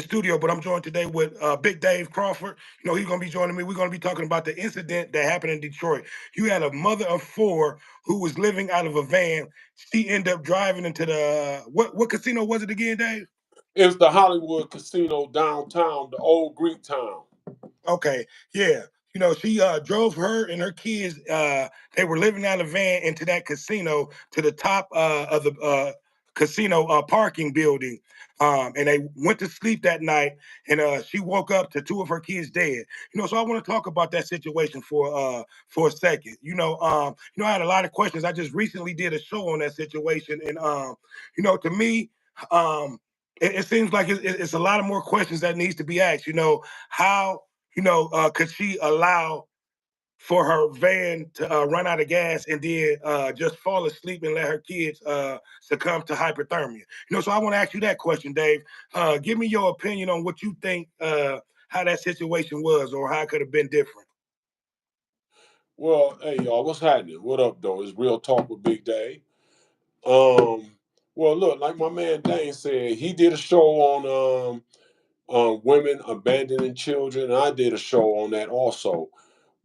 Studio, but I'm joined today with Big Dave Crawford. He's going to be joining me. We're going to be talking about the incident that happened in Detroit. You had a mother of four who was living out of a van. She ended up driving into the what casino was it again, Dave? It's the Hollywood Casino downtown, the old Greek town. Okay, yeah. She drove her and her kids. They were living out of a van into that casino to the top of the casino parking building. And they went to sleep that night, and she woke up to two of her kids dead. So I want to talk about that situation for a second. I had a lot of questions. I just recently did a show on that situation, and to me, it seems like it's a lot of more questions that needs to be asked. How could she allow for her van to run out of gas and then just fall asleep and let her kids succumb to hypothermia? So I want to ask you that question, Dave. Give me your opinion on what you think how that situation was or how it could have been different. Well, hey y'all, what's happening? What up, though? It's Real Talk with Big Day. Um, well, look, like my man Dane said, he did a show on women abandoning children. I did a show on that also.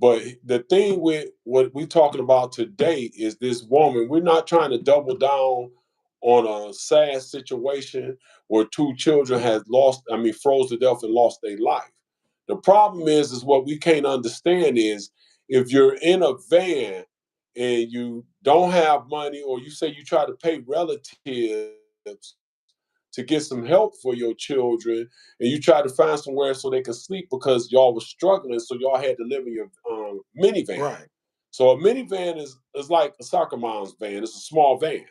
But the thing with what we're talking about today is this woman. We're not trying to double down on a sad situation where two children froze to death and lost their life. The problem is what we can't understand is if you're in a van and you don't have money, or you say you try to pay relatives to get some help for your children, and you try to find somewhere so they can sleep because y'all was struggling, so y'all had to live in your minivan. Right. So a minivan is like a soccer mom's van. It's a small van.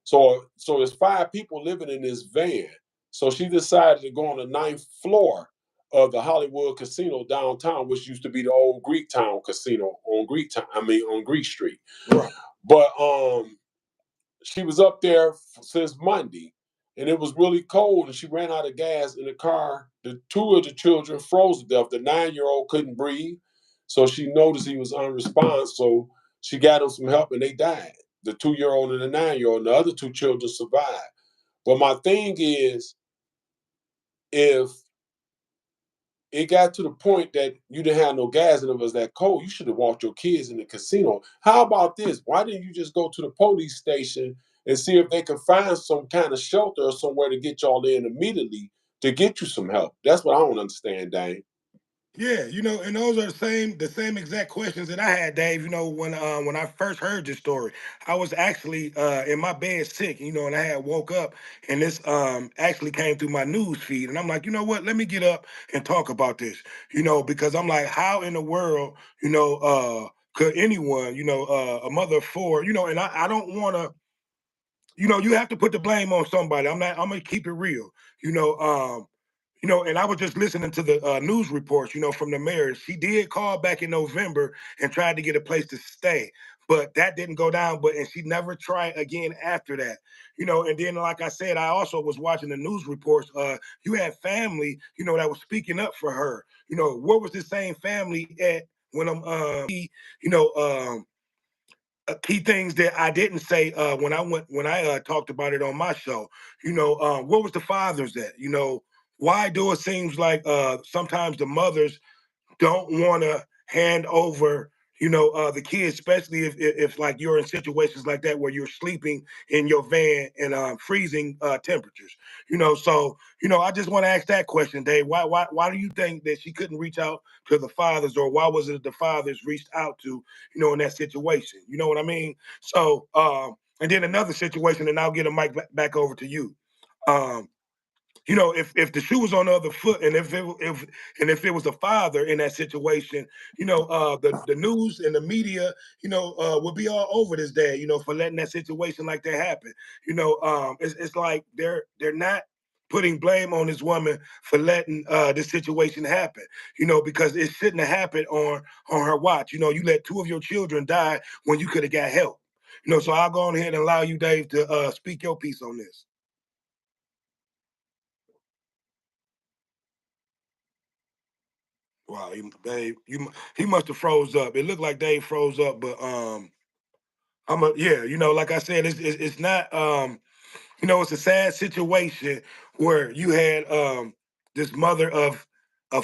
So there's five people living in this van. So she decided to go on the ninth floor of the Hollywood Casino downtown, which used to be the old Greek Town Casino on on Greek Street. Right. But she was up there since Monday, and it was really cold, and she ran out of gas in the car. The two of the children froze to death. The 9-year-old couldn't breathe, so she noticed he was unresponsive. So she got him some help, and they died. The 2-year-old and the 9-year-old, and the other two children survived. But my thing is, if it got to the point that you didn't have no gas and it was that cold, you should have walked your kids in the casino. How about this? Why didn't you just go to the police station and see if they could find some kind of shelter or somewhere to get y'all in immediately to get you some help? That's what I don't understand, Dane. Yeah, and those are the same exact questions that I had, Dave. When I first heard this story, I was actually in my bed sick, and I had woke up, and this actually came through my news feed, and I'm like, you know what? Let me get up and talk about this, because I'm like, how in the world, could anyone, a mother of four, and I don't want to, you have to put the blame on somebody. I'm gonna keep it real, you know. And I was just listening to the news reports, from the mayor. She did call back in November and tried to get a place to stay, but that didn't go down. And she never tried again after that, And then, like I said, I also was watching the news reports. You had family, that was speaking up for her. Where was the same family at when you know, key things that I didn't say when I talked about it on my show. What was the fathers at? Why do it seems like sometimes the mothers don't want to hand over the kids, especially if like you're in situations like that where you're sleeping in your van in freezing temperatures. So I just want to ask that question, Dave. Why do you think that she couldn't reach out to the fathers, or why was it the fathers reached out to in that situation? You know what I mean? So and then another situation, and I'll get a mic back over to you. um if the shoe was on the other foot, and if it was a father in that situation, the news and the media, would be all over this dad, for letting that situation like that happen. It's like they're not putting blame on this woman for letting this situation happen, because it shouldn't have happened on her watch. You let two of your children die when you could have got help. So I'll go on ahead and allow you, Dave, to speak your piece on this. Wow, Dave, he must have froze up. It looked like Dave froze up, but yeah, like I said, it's not it's a sad situation where you had this mother of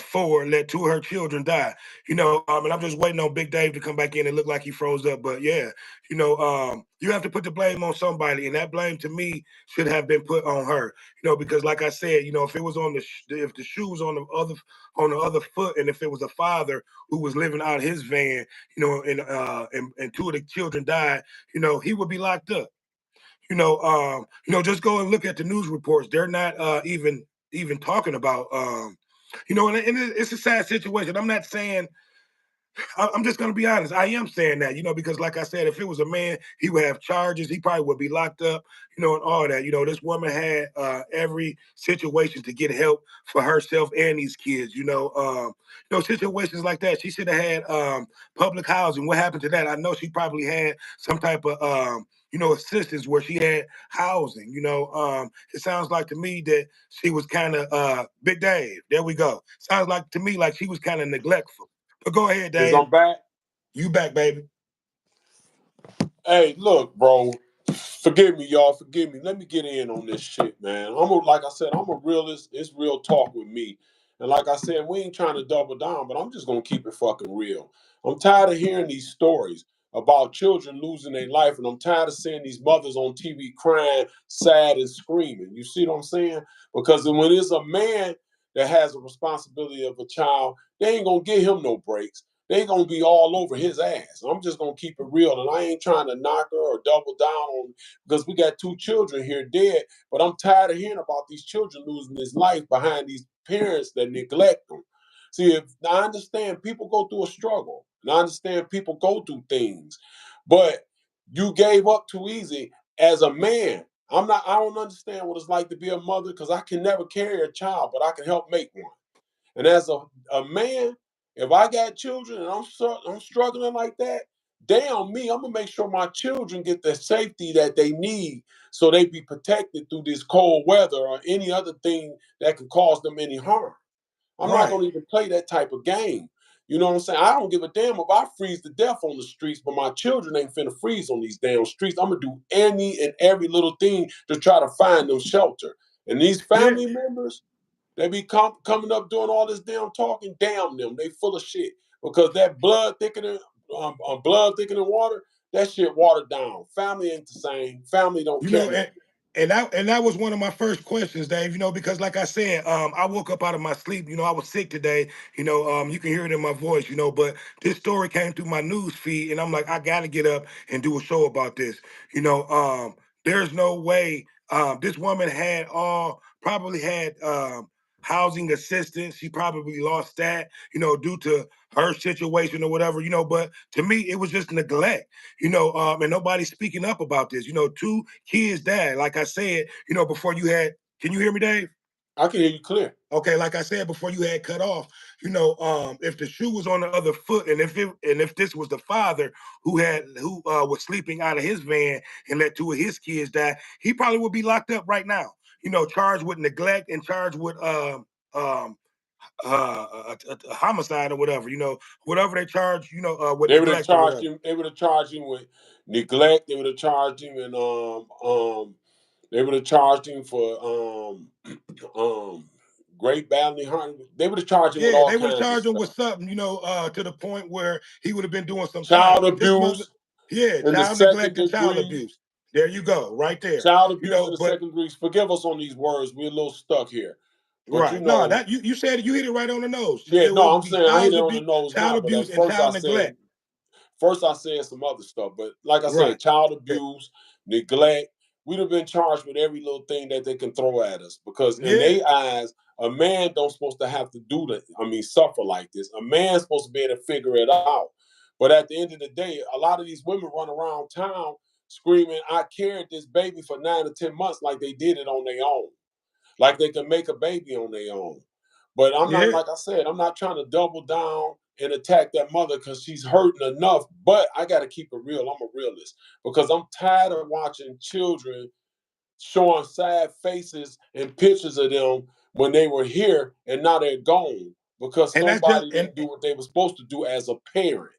four let two of her children die. And I'm just waiting on Big Dave to come back in and look like he froze up. But yeah, you have to put the blame on somebody, and that blame to me should have been put on her. Because like I said, if it was on if the shoe was on the other foot, and if it was a father who was living out his van, and two of the children died, he would be locked up. Just go and look at the news reports. They're not even talking about and it's a sad situation. I'm not saying I'm just going to be honest. I am saying that, because like I said, if it was a man, he would have charges. He probably would be locked up, and all that. This woman had every situation to get help for herself and these kids. Situations like that. She should have had public housing. What happened to that? I know she probably had some type of assistance where she had housing. It sounds like to me that she was kind of Big Dave. There we go. Sounds like to me like she was kind of neglectful. But go ahead, Is Dave. I'm back? You back, baby. Hey, look, bro. Forgive me, y'all. Forgive me. Let me get in on this shit, man. Like I said, I'm a realist. It's real talk with me. And like I said, we ain't trying to double down, but I'm just gonna keep it fucking real. I'm tired of hearing these stories about children losing their life, and I'm tired of seeing these mothers on TV crying, sad, and screaming. You see what I'm saying? Because when it's a man that has a responsibility of a child, they ain't gonna give him no breaks. They gonna be all over his ass. I'm just gonna keep it real, and I ain't trying to knock her or double down on because we got two children here dead. But I'm tired of hearing about these children losing his life behind these parents that neglect them. See, if I understand people go through a struggle, and I understand people go through things, but you gave up too easy as a man. I don't understand what it's like to be a mother because I can never carry a child, but I can help make one. And as a man, if I got children and I'm struggling like that, damn me, I'm gonna make sure my children get the safety that they need so they be protected through this cold weather or any other thing that could cause them any harm. I'm not Right. gonna even play that type of game. You know what I'm saying? I don't give a damn if I freeze to death on the streets, but my children ain't finna freeze on these damn streets. I'm gonna do any and every little thing to try to find them shelter. And these Yeah. family members, they be coming up doing all this damn talking. Damn them, they full of shit because that blood thickening water. That shit watered down. Family ain't the same. Family don't You care know, no. and that was one of my first questions, Dave. Because like I said, I woke up out of my sleep. I was sick today. You can hear it in my voice. But this story came through my news feed, and I'm like, I got to get up and do a show about this. There's no way. This woman had probably had housing assistance. She probably lost that, due to her situation or whatever. But to me, it was just neglect. And nobody's speaking up about this. Two kids died. Like I said, before you had, can you hear me, Dave? I can hear you clear. Okay, like I said before, you had cut off. If the shoe was on the other foot, and if this was the father who was sleeping out of his van and let two of his kids die, he probably would be locked up right now. Charged with neglect and charged with um a homicide or whatever. Whatever they charge. With They would have neglect or charged whatever. him. They would have charged him with neglect. They would have charged him and They would have charged him for great bodily harm. They would have charged him with Yeah, all they would have kinds of charged him with stuff. something, to the point where he would have been doing some time. Child This mother, abuse yeah, in the child second neglect and child degree. abuse. There you go, right there. Child abuse in the But second degree. Forgive us on these words. We're a little stuck here. But right, no, that you said it, you hit it right on the nose. yeah, It no, would I'm be saying I hit it on the nose child now, but abuse, at and first I child said neglect. some other stuff, but like I Right. said, child Eh, abuse, neglect. We'd have been charged with every little thing that they can throw at us because in Yeah, their eyes, a man don't supposed to have to do that. I mean, suffer like this. A man's supposed to be able to figure it out. But at the end of the day, a lot of these women run around town screaming, "I carried this baby for 9 to 10 months," like they did it on their own, like they can make a baby on their own. But I'm not, yeah, like I said, I'm not trying to double down and attack that mother because she's hurting enough. But I got to keep it real. I'm a realist because I'm tired of watching children showing sad faces and pictures of them when they were here and now they're gone because and that's just somebody didn't do what they were supposed to do as a parent.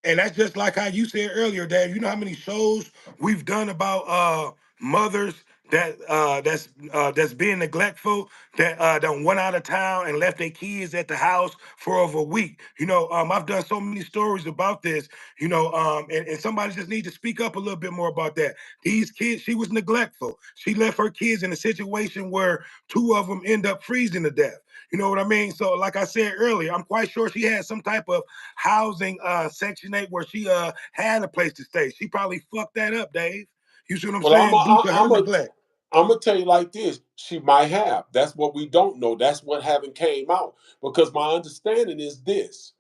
and that's just like how you said earlier, Dave. You know how many shows we've done about mothers that's being neglectful, that done went out of town and left their kids at the house for over a week. I've done so many stories about this. And somebody just needs to speak up a little bit more about that. These kids, she was neglectful. She left her kids in a situation where two of them end up freezing to death. You know what I mean? So, like I said earlier, I'm quite sure she had some type of housing, Section 8, where she had a place to stay. She probably fucked that up, Dave. You see what I'm Well, saying? Due to her neglect. I'm gonna tell you like this. She might have. That's what we don't know. That's what haven't came out. Because my understanding is this: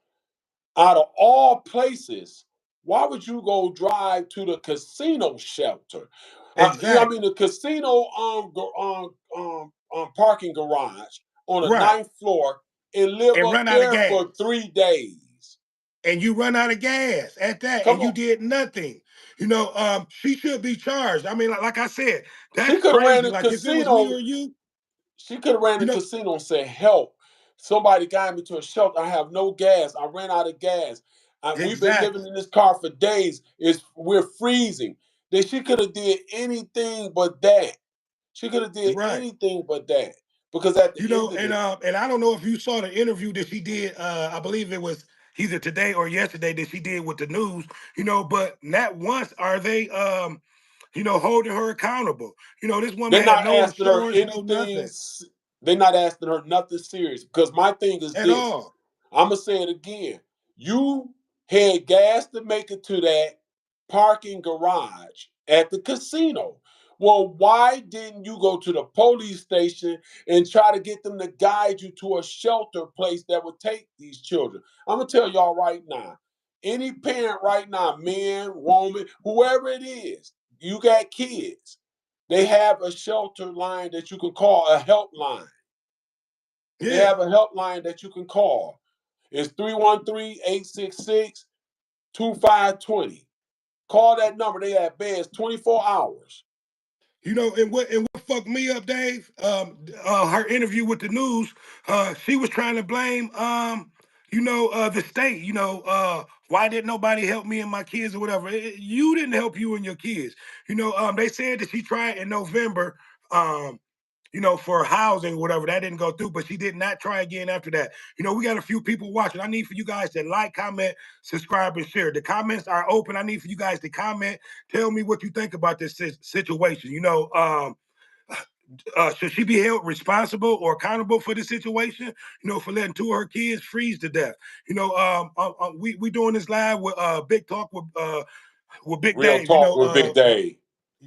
out of all places, why would you go drive to the casino shelter? I mean, Exactly. the casino parking garage on the Right. ninth floor and live And up run out of there gas. for 3 days. And you run out of gas at that, Come and you on. did nothing. She should be charged. I mean, like I said, She that's could have ran crazy. a Like if it was me casino. or you, She could have ran you the know, casino and said, "Help! Somebody got me to a shelter. I have no gas. I ran out of gas. We've been living exactly. in this car for days. We're freezing." Then she could have did anything but that. She could have did Right. anything but that because at the end of it, And I don't know if you saw the interview that she did. I believe it was either today or yesterday that she did with the news. But not once are they holding her accountable. This woman they're had not no asking her insurance, no anything. nothing They're not asking her nothing serious. Because my thing is at this. all. I'm gonna say it again. You had gas to make it to that parking garage at the casino. Well, why didn't you go to the police station and try to get them to guide you to a shelter place that would take these children? I'm gonna tell y'all right now. Any parent right now, man, woman, whoever it is, you got kids. They have a shelter line that you can call a helpline. They Yeah. have a helpline that you can call. It's 313-866-2520. Call that number. They have beds 24 hours. And what fucked me up, Dave? Her interview with the news, she was trying to blame the state. Why didn't nobody help me and my kids or whatever? You didn't help you and your kids. They said that she tried in November. For housing or whatever. That didn't go through, but she did not try again after that. We got a few people watching. I need for you guys to like, comment, subscribe, and share. The comments are open. I need for you guys to comment. Tell me what you think about this situation. Should she be held responsible or accountable for the situation? For letting two of her kids freeze to death. We doing this live with Big Talk with Big Real Dave. talk with Big Dave.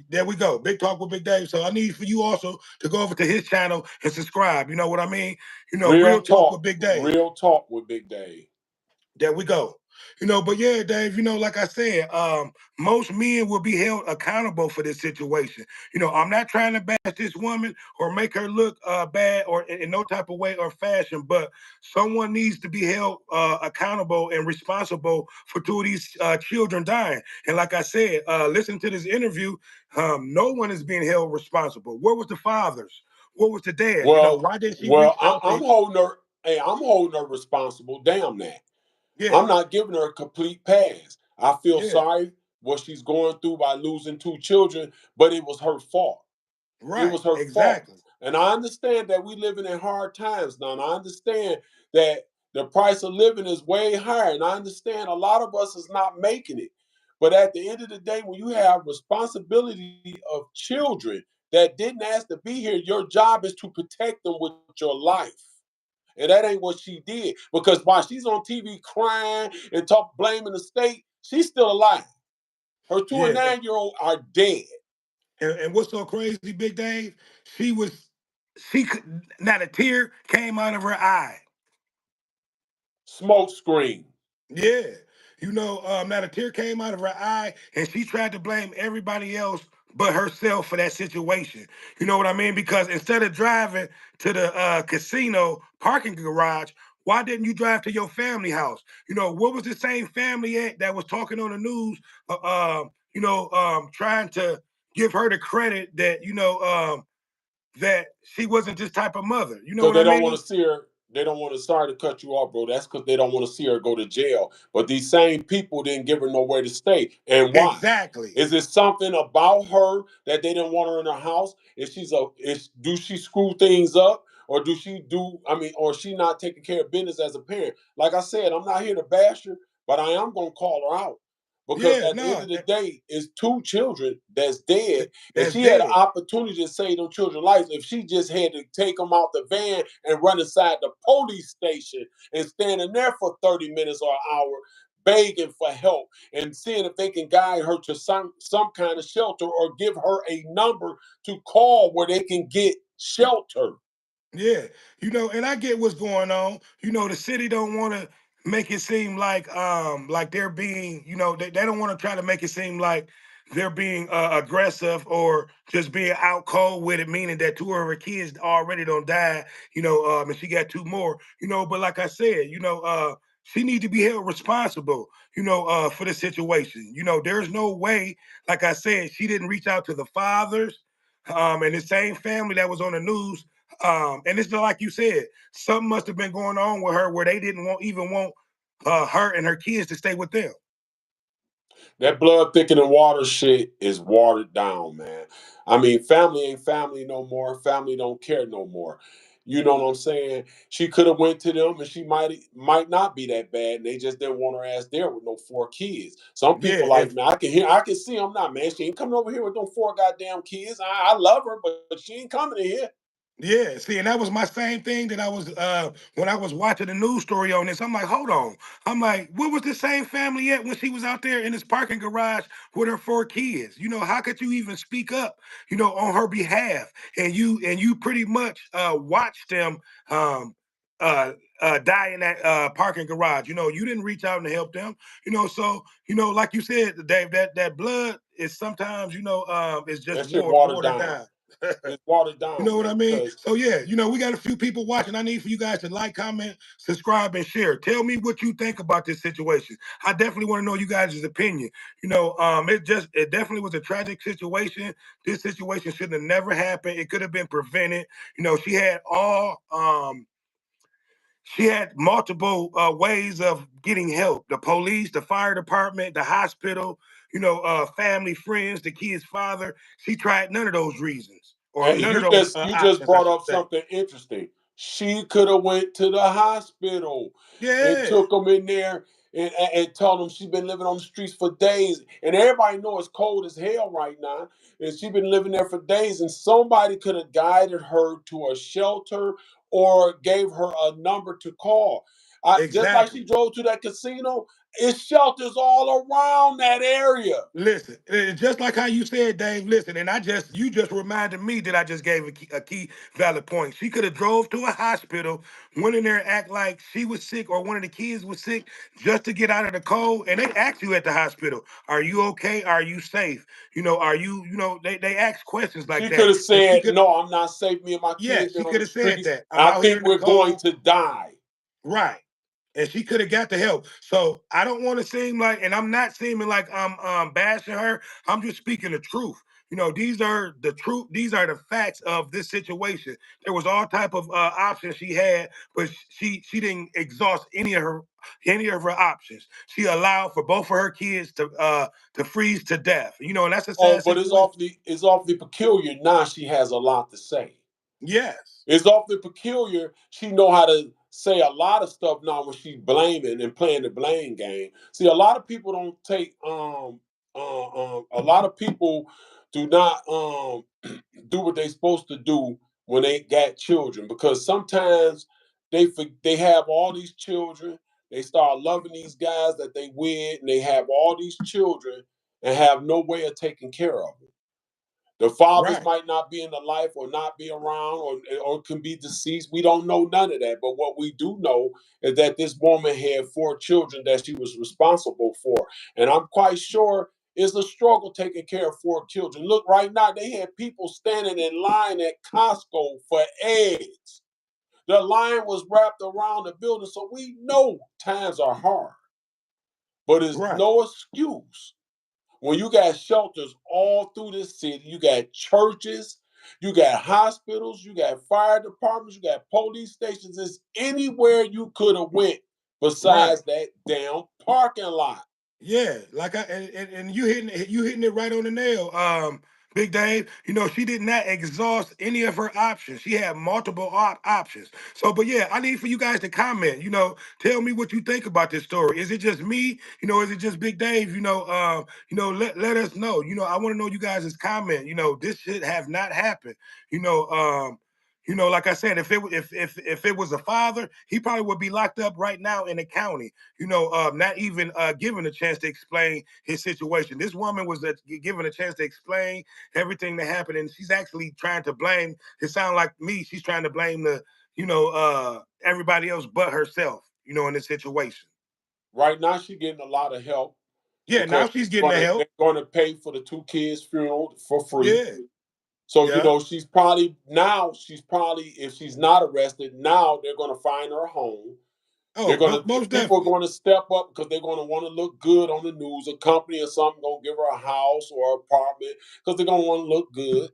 There we go. Big Talk with Big Dave. So I need for you also to go over to his channel and subscribe. You know what I mean? Real Talk with Big Dave. Real talk with Big Dave. There we go. But yeah, Dave, like I said, most men will be held accountable for this situation. I'm not trying to bash this woman or make her look bad or in no type of way or fashion, but someone needs to be held accountable and responsible for two of these children dying. And like I said, listen to this interview, no one is being held responsible. Where was the fathers? What was the dad? Well, Why didn't she reach out I'm to? holding her. Hey, I'm holding her responsible. Damn that. Yeah, I'm not giving her a complete pass. I feel yeah, sorry what she's going through by losing two children, but it was her fault. It right, was her fault. exactly. And I understand that we living in hard times now. And I understand that the price of living is way higher. And I understand a lot of us is not making it. But at the end of the day, when you have responsibility of children that didn't ask to be here, your job is to protect them with your life. And that ain't what she did. Because while she's on TV crying and talk blaming the state, she's still alive. Her two and Yeah, 9-year-old are dead. and what's so crazy, Big Dave? She could not a tear came out of her eye. Smoke screen. Yeah. Not a tear came out of her eye, and she tried to blame everybody else but herself for that situation. You know what I mean? Because instead of driving to the casino parking garage, why didn't you drive to your family house? What was the same family that was talking on the news, trying to give her the credit that, that she wasn't this type of mother. You know Because what I they don't want mean? to see her. They don't want to. Sorry to cut you off, bro. That's because they don't want to see her go to jail. But these same people didn't give her nowhere to stay. And why? Exactly. Is it something about her that they didn't want her in her house? Do she screw things up, or do she do? I mean, or is she not taking care of business as a parent? Like I said, I'm not here to bash her, but I am gonna call her out because Yeah, at the end no, of the day, it's two children that's dead, and that's she had an dead. opportunity to save them children's lives if she just had to take them out the van and run inside the police station and standing there for 30 minutes or an hour begging for help and seeing if they can guide her to some kind of shelter or give her a number to call where they can get shelter. Yeah, and I get what's going on. The city don't want to make it seem like they're being, they don't want to try to make it seem like they're being aggressive or just being out cold with it, meaning that two of her kids already don't die, and she got two more, but like I said, she needs to be held responsible, for the situation. There's no way, like I said, she didn't reach out to the fathers, and the same family that was on the news, and it's like you said, something must have been going on with her where they didn't even want her and her kids to stay with them. That blood thicker than water shit is watered down, man. I mean, family ain't family no more. Family don't care no more. You know what I'm saying? She could have went to them, and she might not be that bad. And they just didn't want her ass there with no four kids. Some Yeah, people like, man, I can see them not, man. She ain't coming over here with no four goddamn kids. I love her, but she ain't coming in here. yeah, see, and that was my same thing that I was when I was watching the news story on this. I'm like, hold on. I'm like, what was the same family at when she was out there in this parking garage with her four kids? How could you even speak up, on her behalf? And you pretty much watched them um die in that parking garage. You didn't reach out and help them. So like you said, Dave, that blood is sometimes, is just That shit watered watered down. down. It's watered You down, know what I man, mean? because So yeah, we got a few people watching. I need for you guys to like, comment, subscribe, and share. Tell me what you think about this situation. I definitely want to know you guys' opinion. It definitely was a tragic situation. This situation should have never happened. It could have been prevented. She had multiple ways of getting help. The police, the fire department, the hospital, family, friends, the kid's father. She tried none of those reasons or and none of you those just you just options, I brought should up say. something interesting. She could have went to the hospital and Yeah, took them in there and told them she's been living on the streets for days. And everybody know it's cold as hell right now. And she's been living there for days. And somebody could have guided her to a shelter or gave her a number to call. Just like she exactly. drove to that casino, it's shelters all around that area. Listen, just like how you said, Dave. Listen, and you just reminded me that I just gave a key valid point. She could have drove to a hospital, went in there, and act like she was sick or one of the kids was sick, just to get out of the cold. And they ask you at the hospital, "Are you okay? Are you safe? Are you? They ask questions like She could that, have and she said, could, "No, I'm not safe. Me and my yeah, kids she been on could the have said streets. that. I'm I out here think in the we're going cold. to die." Right. And she could have got the help. So I don't want to seem like, and I'm not seeming like I'm bashing her. I'm just speaking the truth. These are the truth. These are the facts of this situation. There was all type of options she had, but she didn't exhaust any of her options. She allowed for both of her kids to freeze to death. And that's a Oh, sad but situation. it's awfully peculiar. Now she has a lot to say. Yes. It's awfully peculiar. She know how to say a lot of stuff now when she's blaming and playing the blame game. See, a lot of people don't take a lot of people do not do what they're supposed to do when they got children because sometimes they have all these children. They start loving these guys that they with, and they have all these children and have no way of taking care of them. The fathers Right. might not be in the life or not be around or can be deceased. We don't know none of that. But what we do know is that this woman had four children that she was responsible for. And I'm quite sure it's a struggle taking care of four children. Look, right now, they had people standing in line at Costco for eggs. The line was wrapped around the building. So we know times are hard, but it's Right. no excuse when you got shelters all through this city, you got churches, You got hospitals, you got fire departments, you got police stations. It's anywhere you could have went Right. besides that damn parking lot. Yeah, like and you hitting it right on the nail, Big Dave. She did not exhaust any of her options. She had multiple options. So, but yeah, I need for you guys to comment. Tell me what you think about this story. Is it just me? Is it just Big Dave? Let us know. I want to know you guys' comment. This should have not happened. You know, um, like I said, if it was a father, he probably would be locked up right now in the county, not even given a chance to explain his situation. This woman was given a chance to explain everything that happened, and she's actually trying to blame. It sounds like me. She's trying to blame everybody else but herself. In this situation. Right now, she's getting a lot of help Yeah, because now she's getting the they're help. going to pay for the two kids' funeral for free. Yeah, So yeah. she's probably if she's not arrested now they're going to find her home. Oh, most People are definitely. going to step up because they're going to want to look good on the news. A company or something going to give her a house or apartment because they're going to want to look good.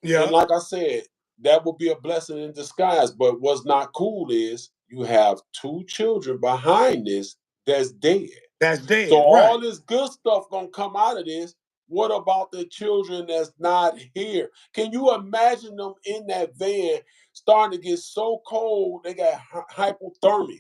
And Yeah, like I said, that would be a blessing in disguise. But what's not cool is you have two children behind this that's dead. that's So dead. all Right. this good stuff gonna come out of this. What about the children that's not here? Can you imagine them in that van starting to get so cold they got hypothermia?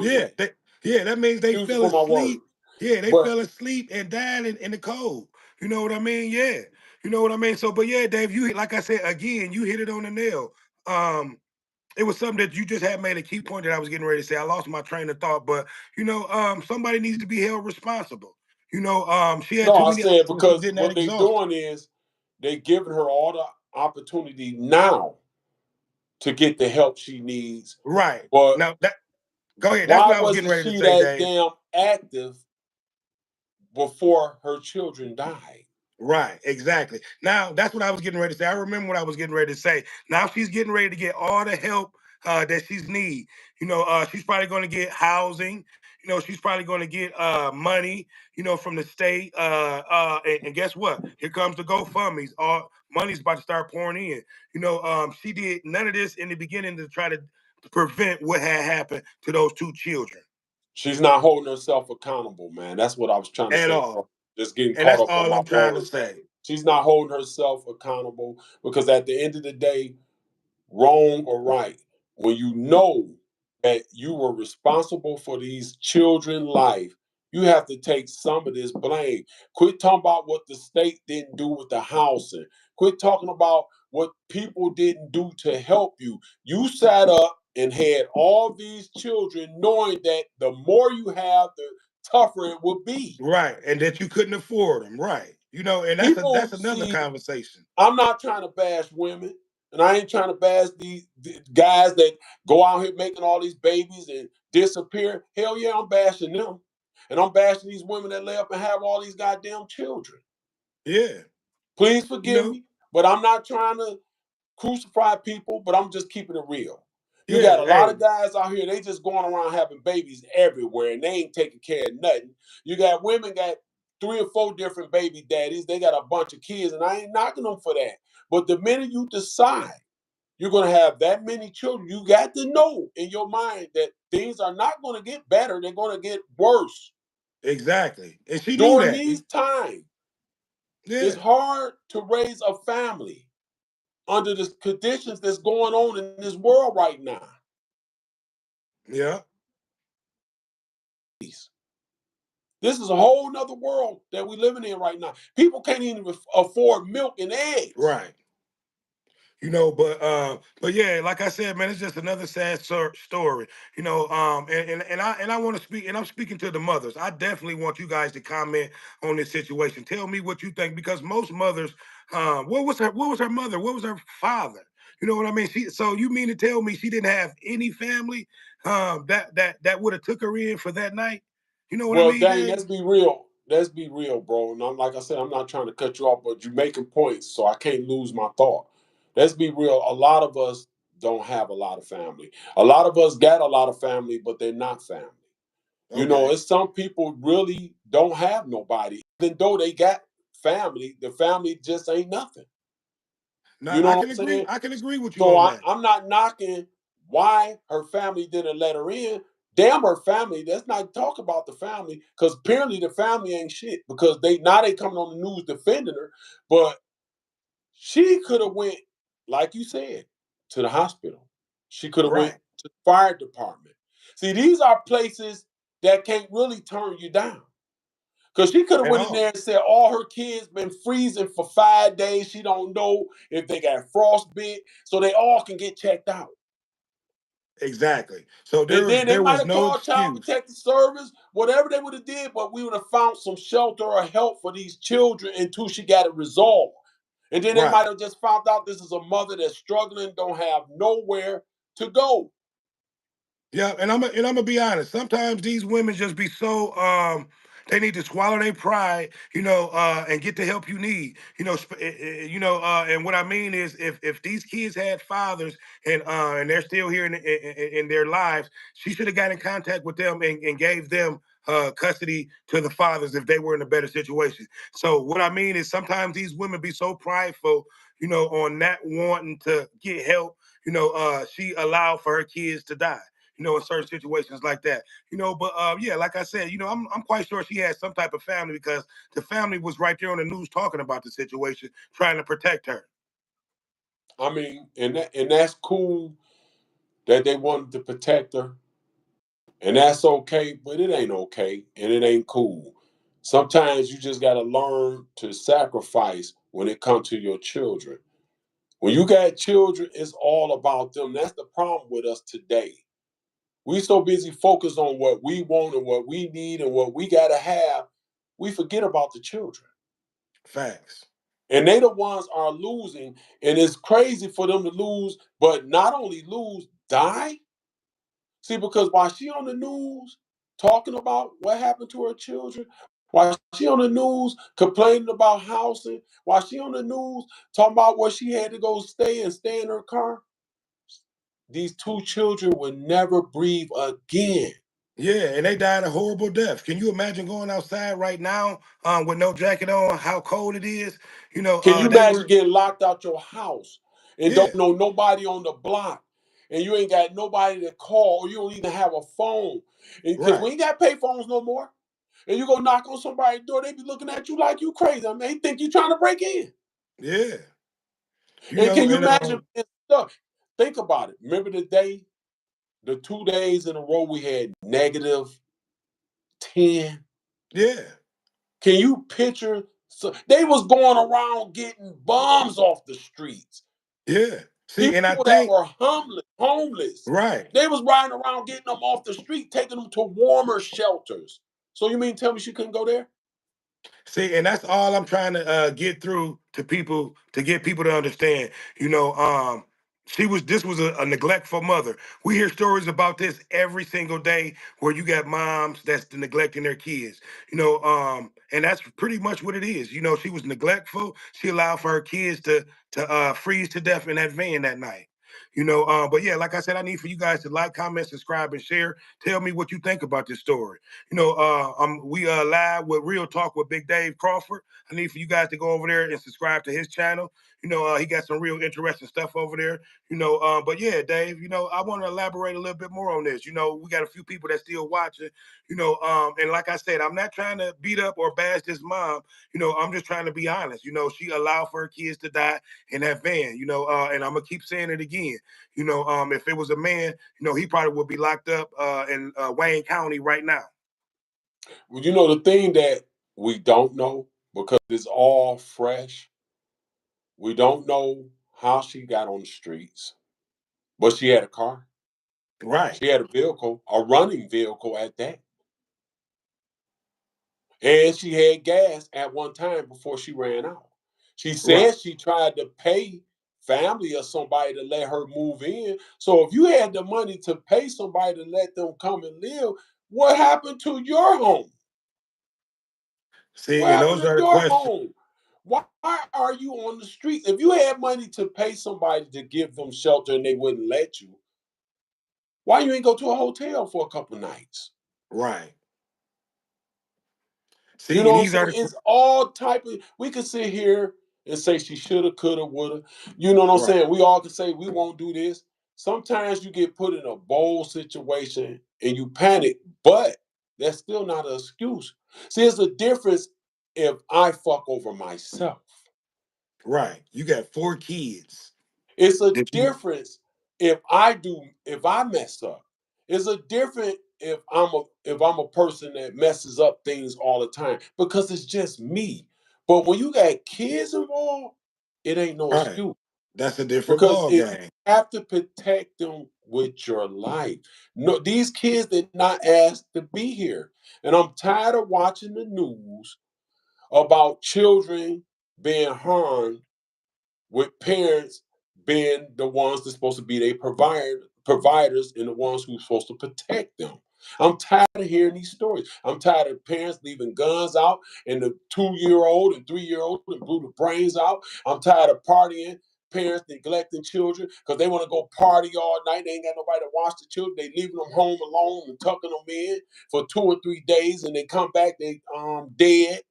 Yeah, Thermia. yeah, that means they Excuse me fell for my words. asleep. Yeah, they But fell asleep and died in the cold. You know what I mean? Yeah. You know what I mean? So, but yeah, Dave, like I said again, you hit it on the nail. Um, it was something that you just had made a key point that I was getting ready to say. I lost my train of thought, but somebody needs to be held responsible. She had no, too I many said options. She because did not what they exhaust doing is they giving her all the opportunity now to get the help she needs. it. Right. But Now that go ahead. That's why what I was getting wasn't ready to she say, that Dave. damn active before her children died? Right, exactly. Now that's what I was getting ready to say. I remember what I was getting ready to say. Now she's getting ready to get all the help that she's need. She's probably going to get housing. She's probably going to get money. From the state. And guess what? Here comes the GoFundmes. All money's about to start pouring in. She did none of this in the beginning to try to prevent what had happened to those two children She's not holding herself accountable, man. That's what I was trying to at say, bro. all. Just getting And caught that's up on all my I'm trying to words. say. She's not holding herself accountable because at the end of the day, wrong or right, when you know that you were responsible for these children's life, you have to take some of this blame. Quit talking about what the state didn't do with the housing. Quit talking about what people didn't do to help you. You sat up and had all these children knowing that the more you have, the tougher it will be. Right, and that you couldn't afford them. Right, and that's People another see conversation. I'm not trying to bash women, and I ain't trying to bash these guys that go out here making all these babies and disappear. Hell yeah, I'm bashing them. And I'm bashing these women that lay up and have all these goddamn children. Yeah, Please you forgive know, me, but I'm not trying to crucify people, but I'm just keeping it real. You yeah. got a lot of Hey, guys out here, they just going around having babies everywhere and they ain't taking care of nothing. You got women got 3 or 4 different baby daddies, they got a bunch of kids, and I ain't knocking them for that. But the minute you decide you're going to have that many children, you got to know in your mind that things are not going to get better, they're going to get worse. exactly. And she knew During that. these times, it's Yeah, hard to raise a family under the conditions that's going on in this world right now. yeah. This is a whole nother world that we're living in right now. People can't even afford milk and eggs. Right. But yeah, like I said, man, it's just another sad story. And I want to speak, and I'm speaking to the mothers. I definitely want you guys to comment on this situation. Tell me what you think, because most mothers, what was her mother? What was her father? You know what I mean? So you mean to tell me she didn't have any family that would have took her in for that night? You know what I Well, mean, Dane, Dave? let's be real. Let's be real, bro. And I'm like I said, I'm not trying to cut you off, but you're making points, so I can't lose my thought. Let's be real. A lot of us don't have a lot of family. A lot of us got a lot of family, but they're not family. You know, Okay. it's some people really don't have nobody. Even though they got family, the family just ain't nothing. No, You know I what can I'm agree. saying? I can agree with you So on that. I'm not knocking why her family didn't let her in. Damn her family. Let's not talk about the family because apparently the family ain't shit because they coming on the news defending her. But she could have went, like you said, to the hospital. She could have went Right. to the fire department. See, these are places that can't really turn you down. Cause she could have At went in there all. and said all her kids been freezing for 5 days. She don't know if they got frostbite, so they all can get checked out. Exactly. So And then they there might was have no called Child excuse. Protective Service, whatever they would have did, but we would have found some shelter or help for these children until she got it resolved. And then they Right. might have just found out this is a mother that's struggling, don't have nowhere to go. Yeah, and I'm gonna be honest. Sometimes these women just be so they need to swallow their pride, and get the help you need. And what I mean is if these kids had fathers and they're still here in their lives, she should have got in contact with them and gave them custody to the fathers if they were in a better situation. So what I mean is sometimes these women be so prideful, on not wanting to get help. She allowed for her kids to die, in certain situations like that. But yeah, like I said, I'm quite sure she had some type of family because the family was right there on the news talking about the situation, trying to protect her. I mean, and that's cool that they wanted to protect her, and that's okay, but it ain't okay, and it ain't cool. Sometimes you just gotta learn to sacrifice when it comes to your children. When you got children, it's all about them. That's the problem with us today. We so busy focused on what we want and what we need and what we gotta have, we forget about the children. Facts. And they the ones are losing, and it's crazy for them to lose, but not only lose, die. See, because while she on the news talking about what happened to her children, while she on the news complaining about housing, while she on the news talking about where she had to go stay in her car, these two children will never breathe again. Yeah, and they died a horrible death. Can you imagine going outside right now with no jacket on, how cold it is? Can you They imagine were, getting locked out your house and yeah, don't know nobody on the block and you ain't got nobody to call or you don't even have a phone? Because right, we ain't got pay phones no more. And you go knock on somebody's door, they be looking at you like you crazy. I mean, they think you trying to break in. yeah, And can you and imagine being stuck? Think about it. Remember the 2 days in a row we had negative 10? yeah, Can you picture? So they was going around getting bombs off the streets. yeah. See, and I People that think, were homeless. right. They was riding around getting them off the street, taking them to warmer shelters. So you mean tell me she couldn't go there? See, and that's all I'm trying to get through to people to get people to understand. This was a neglectful mother. We hear stories about this every single day where you got moms that's neglecting their kids. And that's pretty much what it is. She was neglectful. She allowed for her kids to freeze to death in that van that night. But yeah, like I said, I need for you guys to like, comment, subscribe, and share. Tell me what you think about this story. We live with Real Talk with Big Dave Crawford. I need for you guys to go over there and subscribe to his channel. He got some real interesting stuff over there. But yeah, Dave, I want to elaborate a little bit more on this. We got a few people that still watching. And like I said, I'm not trying to beat up or bash this mom. I'm just trying to be honest. She allowed for her kids to die in that van. And I'm gonna keep saying it again. If it was a man, he probably would be locked up in Wayne County right now. Well, you know the thing that we don't know because it's all fresh. We don't know how she got on the streets, but she had a car. Right, She had a vehicle, a running vehicle at that. And she had gas at one time before she ran out. She right. said she tried to pay family or somebody to let her move in. So if you had the money to pay somebody to let them come and live, what happened to your home? What See, and happened those to are the your questions. home? Why are you on the streets? If you had money to pay somebody to give them shelter and they wouldn't let you, why you ain't go to a hotel for a couple nights? Right. You See, know and what I'm these are saying? the It's all type of. We could sit here and say she shoulda, coulda, woulda. You know what I'm Right. saying? We all can say we won't do this. Sometimes you get put in a bold situation and you panic, but that's still not an excuse. See, it's a difference if I fuck over myself. Right. You got 4 kids. It's a If you difference if I mess up. It's a different if I'm a person that messes up things all the time because it's just me. But when you got kids involved, it ain't no right. excuse That's a different because ball you game. have to protect them with your life. No, these kids did not ask to be here, and I'm tired of watching the news about children being harmed with parents being the ones that's supposed to be their providers and the ones who's supposed to protect them. I'm tired of hearing these stories. I'm tired of parents leaving guns out and the 2 year old and 3 year old and blew the brains out. I'm tired of partying, parents neglecting children because they want to go party all night. They ain't got nobody to watch the children. They leaving them home alone and tucking them in for 2 or 3 days and they come back, they dead.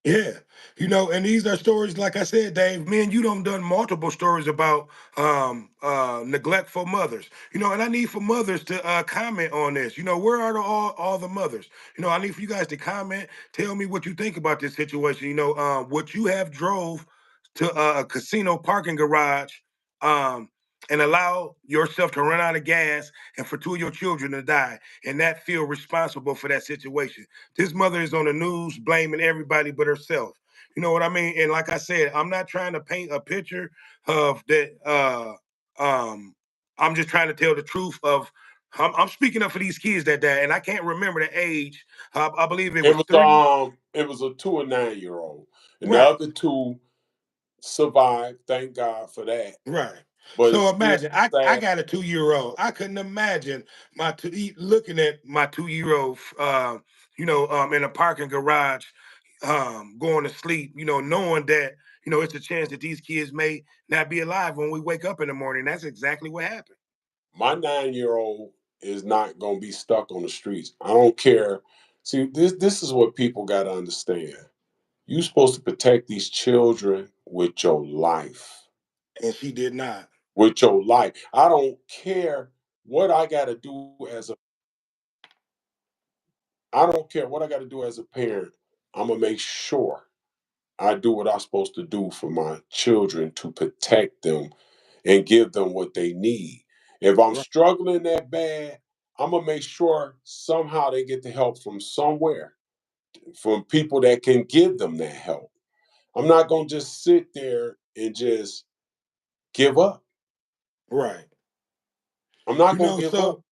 Yeah, and these are stories, like I said, Dave. Me and you done multiple stories about neglectful mothers. And I need for mothers to comment on this. Where are all the mothers? I need for you guys to comment. Tell me what you think about this situation. What you have drove to a casino parking garage, um, and allow yourself to run out of gas and for 2 of your children to die, and that feel responsible for that situation. This mother is on the news blaming everybody but herself. You know what I mean? And like I said, I'm not trying to paint a picture of that. Um, I'm just trying to tell the truth of. I'm speaking up for these kids that died, and I can't remember the age. I believe it was 3. It was a 2 and 9 year old, and the Right. other two survived. Thank God for that. Right. But it's So still imagine I sad. got a 2 year old. I couldn't imagine looking at my 2 year old, in a parking garage, going to sleep. Knowing that it's a chance that these kids may not be alive when we wake up in the morning. That's exactly what happened. My 9 year old is not gonna be stuck on the streets. I don't care. See, this is what people gotta understand. You're supposed to protect these children with your life. And she did not. With your life. I don't care what I don't care what I gotta do as a parent. I'm gonna make sure I do what I'm supposed to do for my children to protect them and give them what they need. If I'm Right. struggling that bad, I'm gonna make sure somehow they get the help from somewhere, from people that can give them that help. I'm not gonna just sit there and just give up. Right. I'm not You gonna know, give up. so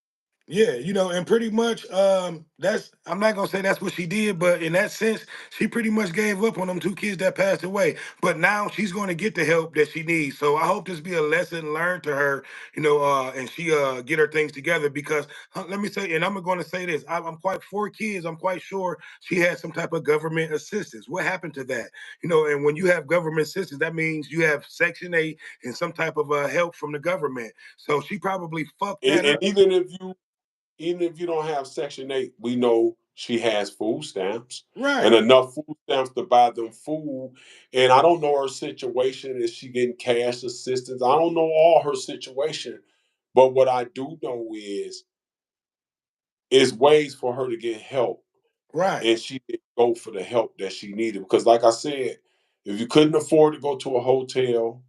Yeah, and pretty much that's I'm not gonna say that's what she did, but in that sense, she pretty much gave up on them 2 kids that passed away. But now she's gonna get the help that she needs. So I hope this be a lesson learned to her, and she get her things together because let me say, and I'm gonna say this, I'm quite 4 kids, I'm quite sure she had some type of government assistance. What happened to that? And when you have government assistance, that means you have Section 8 and some type of help from the government. So she probably fucked And, that and up. even if you don't have Section 8, we know she has food stamps and Right. enough food stamps to buy them food. And I don't know her situation. Is she getting cash assistance? I don't know all her situation. But what I do know is ways for her to get help. Right. And she didn't go for the help that she needed. Because like I said, if you couldn't afford to go to a hotel,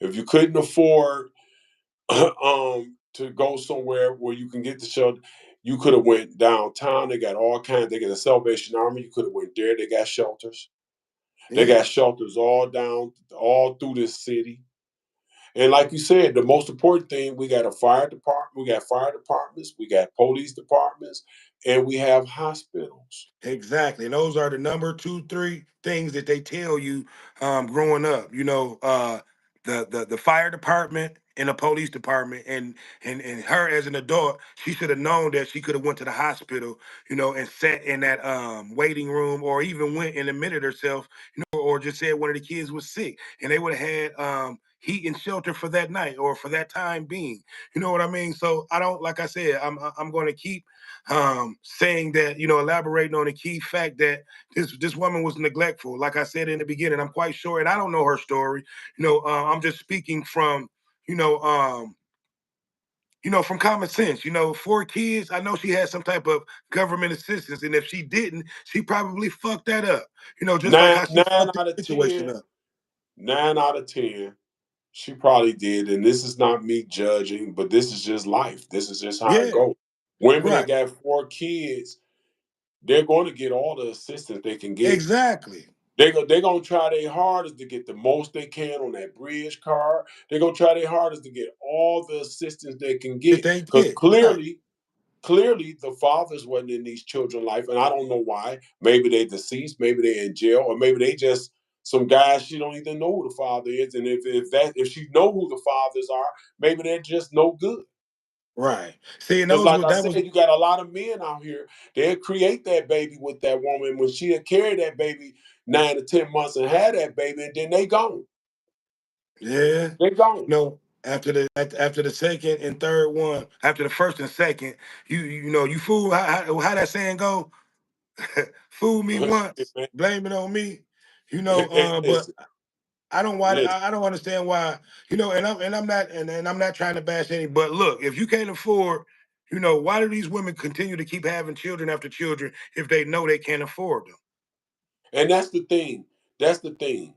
if you couldn't afford to go somewhere where you can get the shelter. You could have went downtown. They got all kinds. They got a Salvation Army. You could have went there. They got shelters. They got Yeah, shelters all through this city. And like you said, the most important thing, we got a fire department. We got fire departments. We got police departments, and we have hospitals. exactly. And those are the number 2, 3 things that they tell you growing up. The fire department and the police department, and her as an adult, she should have known that she could have went to the hospital, and sat in that waiting room, or even went and admitted herself, or just said one of the kids was sick, and they would have had heat and shelter for that night or for that time being. You know what I mean? So I don't, like I said, I'm going to keep saying that, elaborating on the key fact that this woman was neglectful. Like I said in the beginning, I'm quite sure, and I don't know her story. I'm just speaking from you know um from common sense. 4 kids. I know she had some type of government assistance, and if she didn't, she probably fucked that up. Just like Nine how she nine fucked the out of situation 10, up. 9 out of 10, she probably did. And this is not me judging, but this is just life. This is just how it Yeah, goes. Women that right. got 4 kids, they're going to get all the assistance they can get. Exactly. They're gonna try their hardest to get the most they can on that bridge card. They're gonna try their hardest to get all the assistance they can That get. they Because get. Right. clearly the fathers wasn't in these children's life, and I don't know why. Maybe they deceased, maybe they're in jail, or maybe they just some guys she don't even know who the father is. And if she know who the fathers are, maybe they're just no good. Right. See, and Because those like were I that said, was you got a lot of men out here. They'll create that baby with that woman when she'll carry that baby 9 to 10 months and have that baby, and then they gone. yeah. They gone. After the second and third one, after the first and second, you fool. How that saying go? Fool me once, Man, blame it on me. But it's, listen, I don't understand why. And I'm not trying to bash any. But look, if you can't afford, why do these women continue to keep having children after children if they know they can't afford them? and that's the thing. That's the thing.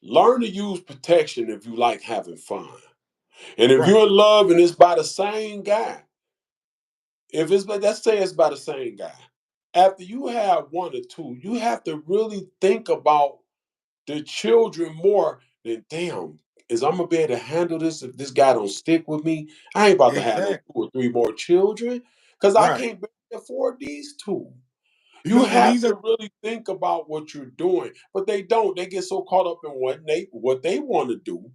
Learn to use protection if you like having fun. And if Right. you're in love and it's by the same guy, if it's let's say it's by the same guy, after you have one or two, you have to really think about the children more than damn. Is I'm gonna be able to handle this if this guy don't stick with me? I ain't about to have no Exactly. 2 or 3 more children because I Right. can't barely afford these two. You You know, and have these to are really think about what you're doing, but they don't. They get so caught up in what they want to do,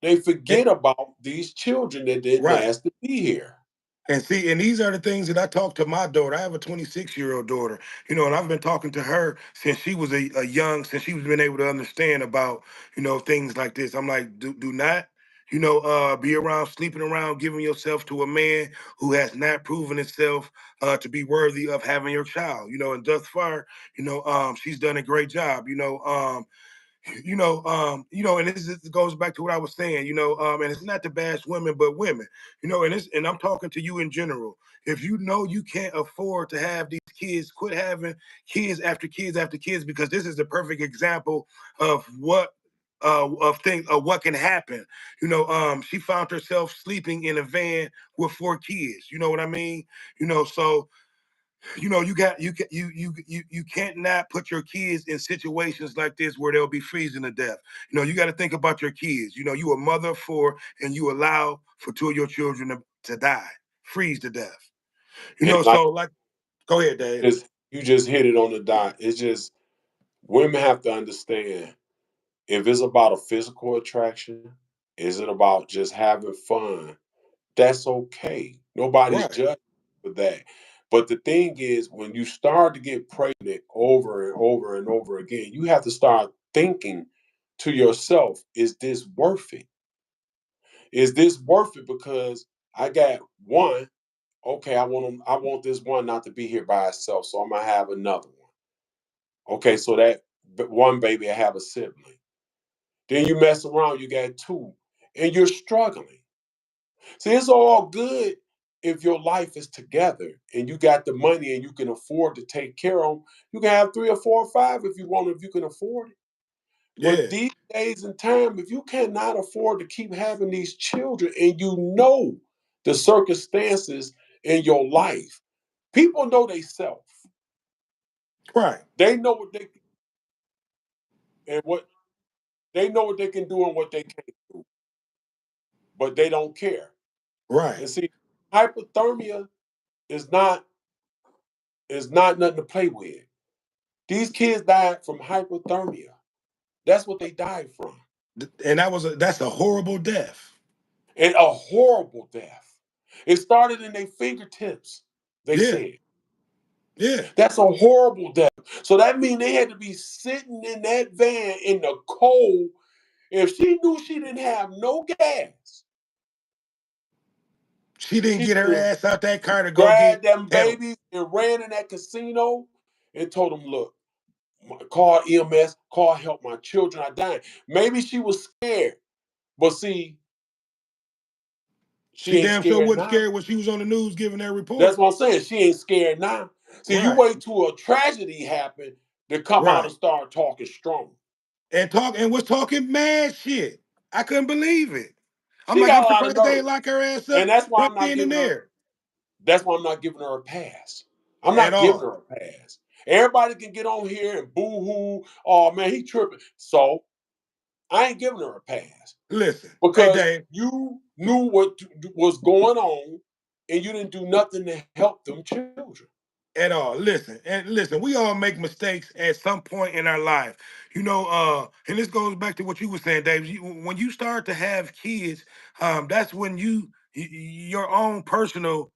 they eh, forget about these children that didn't right. ask to be here. And see, and these are the things that I talk to my daughter. I have a 26-year-old daughter, and I've been talking to her since she was since she's been able to understand about, things like this. I'm like, do not, be around, sleeping around, giving yourself to a man who has not proven himself to be worthy of having your child, and thus far, she's done a great job, and this goes back to what I was saying, and it's not to bash women, but women, and I'm talking to you in general. If you know you can't afford to have these kids, quit having kids after kids after kids, because this is the perfect example of what can happen. She found herself sleeping in a van with 4 kids. You know what I mean? So you can't not put your kids in situations like this where they'll be freezing to death. You got to think about your kids. You a mother of 4 and you allow for 2 of your children to die, freeze to death. And like So like, go ahead, Dave. this, you just hit it on the dot. It's just women have to understand if it's about a physical attraction, is it about just having fun? That's okay. Nobody's Right. judging for that. But the thing is, when you start to get pregnant over and over and over again, you have to start thinking to yourself, is this worth it? Is this worth it? Because I got one, okay, I want this one not to be here by itself, so I'm gonna have another one. Okay, so that one baby I have a sibling. Then you mess around, you got two, and you're struggling. See, it's all good if your life is together and you got the money and you can afford to take care of them. You can have 3 or 4 or 5 if you want, if you can afford it. But Yeah. these days and time, if you cannot afford to keep having these children and you know the circumstances in your life, people know they self. Right. They know what they and what they know what they can do and what they can't do, but they don't care. Right. And see, hypothermia is not nothing to play with. These kids died from hypothermia. That's what they died from. And that's a horrible death. And a horrible death. It started in their fingertips, they Yeah. said. Yeah. That's a horrible death. So that means they had to be sitting in that van in the cold If she knew she didn't have no gas, She didn't she get her would have ass out that car to go get grabbed them help. babies and ran in that casino and told them, look, call EMS, call help, my children are dying. Maybe she was scared, but see, she She ain't damn sure scared wasn't now. scared when she was on the news giving that That's report. what I'm saying. She ain't scared now. See, you Right, wait till a tragedy happen to come out and right. start talking strong. And was talking mad shit. I couldn't believe it. I'm She like, got I'm a lot of surprised they nerve. ain't lock her ass And up that's why right I'm not then and giving her there that's why I'm not giving her a pass. I'm at not giving all. her a pass. Everybody can get on here and boo-hoo. Oh man, he tripping. So I ain't giving her a pass Listen, hey because Dave, you knew what was going on and you didn't do nothing to help them children. at all. Listen, and listen, we all make mistakes at some point in our life. And this goes back to what you were saying, Dave. When you start to have kids, that's when your own personal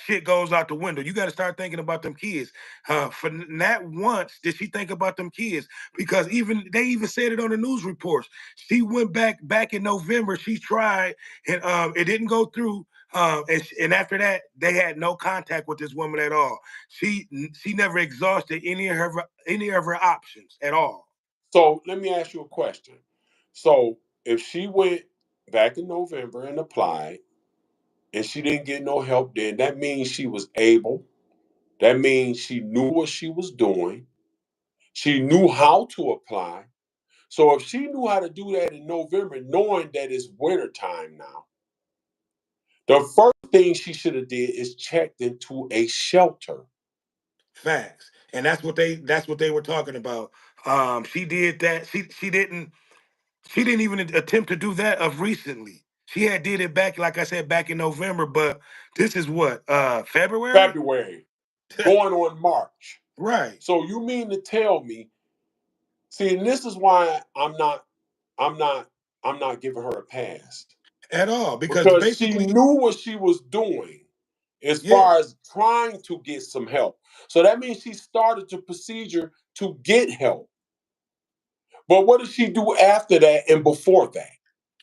shit goes out the window. You got to start thinking about them kids. For not once did she think about them kids, because even they even said it on the news reports. She went back in November. She tried, and it didn't go through. And after that, they had no contact with this woman at all. She never exhausted any of her options at all. So let me ask you a question. So if she went back in November and applied and she didn't get no help then, that means she was able. That means she knew what she was doing. She knew how to apply. So if she knew how to do that in November, knowing that it's winter time now, the first thing she should have did is checked into a shelter. Facts, and that's what they were talking about. She did that. She didn't even attempt to do that of recently. She had did it back, like I said, back in November. But this is what February, February, going on March. right? So you mean to tell me, see, and this is why I'm not, I'm not giving her a pass. At all, because Because she basically, knew what she was doing as yeah, far as trying to get some help. So that means she started the procedure to get help. But what did she do after that and before that?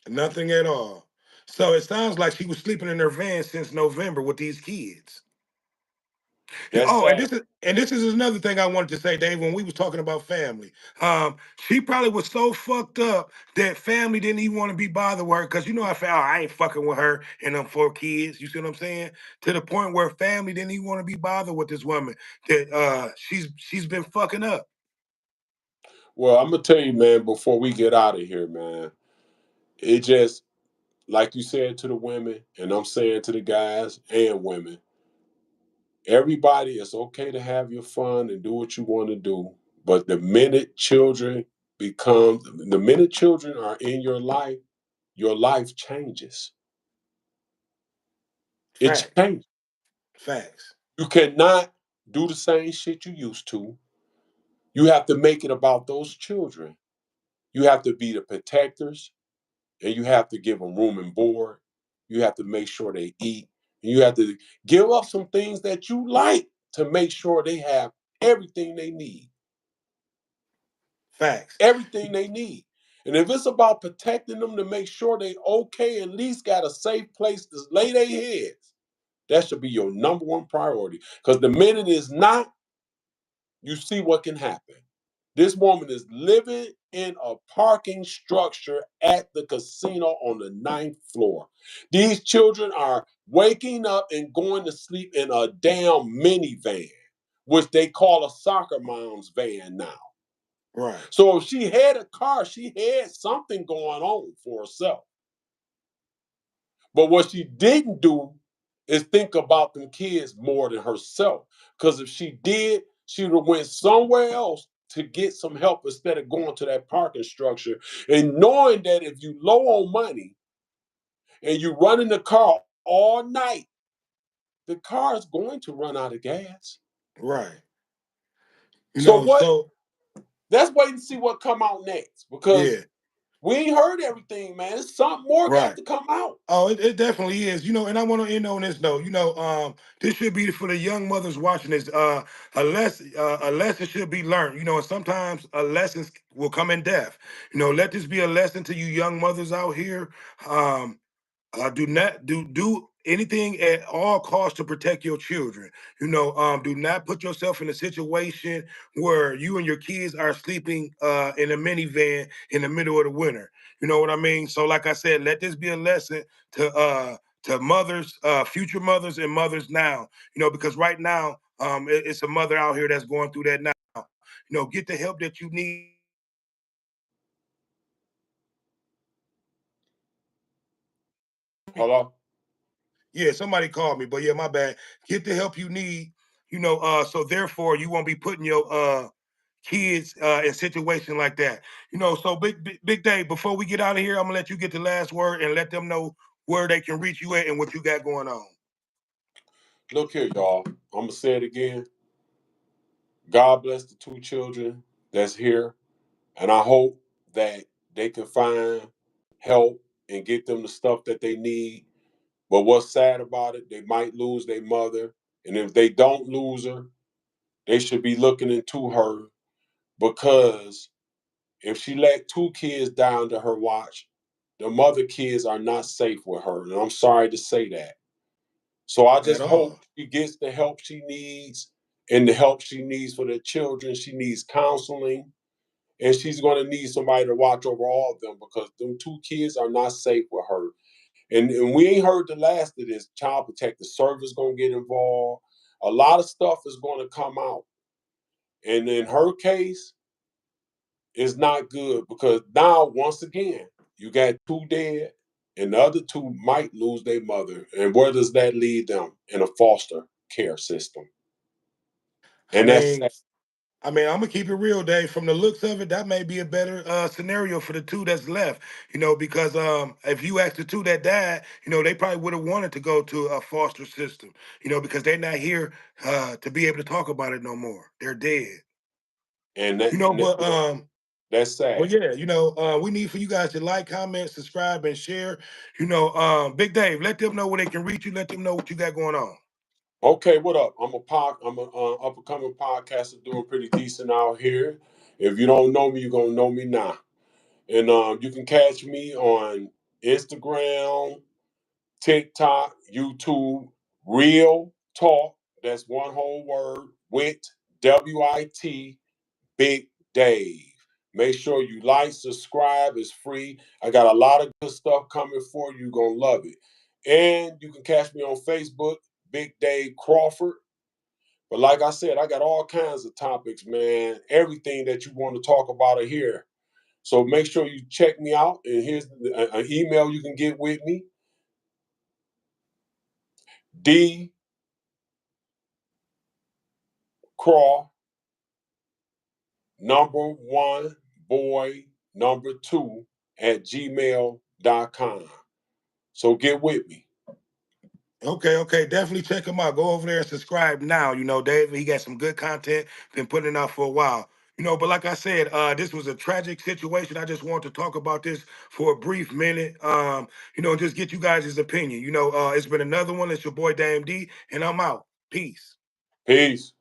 nothing at all. So it sounds like she was sleeping in her van since November with these kids. That's Oh, and sad. this is another thing I wanted to say, Dave. When we was talking about family, she probably was so fucked up that family didn't even want to be bothered with her, because I found I ain't fucking with her and them 4 kids. You see what I'm saying? To the point where family didn't even want to be bothered with this woman that she's been fucking up. Well, I'm gonna tell you, man, before we get out of here, man, it just like you said to the women, and I'm saying to the guys and women, everybody, it's okay to have your fun and do what you want to do. But the minute children are in your life changes. It Facts, changes. facts, You cannot do the same shit you used to. You have to make it about those children. You have to be the protectors, and you have to give them room and board. You have to make sure they eat. And you have to give up some things that you like to make sure they have everything they need. facts. Everything they need. And if it's about protecting them to make sure they okay, at least got a safe place to lay their heads, that should be your number one priority. Because the minute it's not, you see what can happen. This woman is living in a parking structure at the casino on the ninth floor. These children are waking up and going to sleep in a damn minivan, which they call a soccer mom's van now. Right, So if she had a car, she had something going on for herself. But what she didn't do is think about them kids more than herself. Because if she did, she would have went somewhere else to get some help instead of going to that parking structure. And knowing that if you low on money and you run in the car all night, the car is going to run out of gas. right. So what? So Let's wait and see what come out next. Because yeah, We ain't heard everything, man. Something more got Right. to come out. Oh, it definitely is. And I want to end on this note. This should be for the young mothers watching this. A lesson should be learned. And sometimes a lessons will come in death. Let this be a lesson to you young mothers out here. Um, do not do anything at all costs to protect your children. Do not put yourself in a situation where you and your kids are sleeping in a minivan in the middle of the winter. You know what I mean? So, like I said, let this be a lesson to mothers, future mothers, and mothers now. Because right now, it's a mother out here that's going through that now. Get the help that you need. Hello? Yeah, somebody called me, but yeah, my bad. Get the help you need, so therefore you won't be putting your kids in situation like that. So big day, before we get out of here, I'm gonna let you get the last word and let them know where they can reach you at and what you got going on. Look here, y'all. I'm going to say it again. God bless the two children that's here. And I hope that they can find help and get them the stuff that they need. But what's sad about it, they might lose their mother. And if they don't lose her, they should be looking into her, because if she let two kids die under her watch, the mother kids are not safe with her. And I'm sorry to say that. So I At just hope all. she gets the help she needs, and the help she needs for the children. She needs counseling, and she's going to need somebody to watch over all of them, because them two kids are not safe with her. And we ain't heard the last of this. Child Protective Service going to get involved. A lot of stuff is going to come out. And in her case, it's not good, because now, once again, you got two dead, and the other two might lose their mother. And where does that lead them? In a foster care system. I And that's mean, sad. I'm gonna keep it real, Dave. From the looks of it, that may be a better scenario for the two that's left. Because if you ask the two that died, they probably would have wanted to go to a foster system. Because they're not here to be able to talk about it no more. They're dead. And that, But look, that's well, sad. yeah, we need for you guys to like, comment, subscribe, and share. Big Dave, let them know where they can reach you. Let them know what you got going on. Okay, what up? I'm a up and coming podcaster doing pretty decent out here. If you don't know me, you're gonna know me now. And you can catch me on Instagram, TikTok, YouTube, Real Talk. That's one whole word. WIT Big Dave. Make sure you like, subscribe. It's free. I got a lot of good stuff coming for you. You're gonna love it. And you can catch me on Facebook, Big Dave Crawford. But like I said, I got all kinds of topics, man. Everything that you want to talk about are here. So make sure you check me out. And here's an email you can get with me: D Craw number one boy number two at gmail.com. So get with me. Okay, definitely check him out. Go over there and subscribe now. Dave, he got some good content, been putting it out for a while. But like I said, this was a tragic situation. I just want to talk about this for a brief minute. Just get you guys' opinion. It's been another one. It's your boy Dame D, and I'm out. Peace. Peace.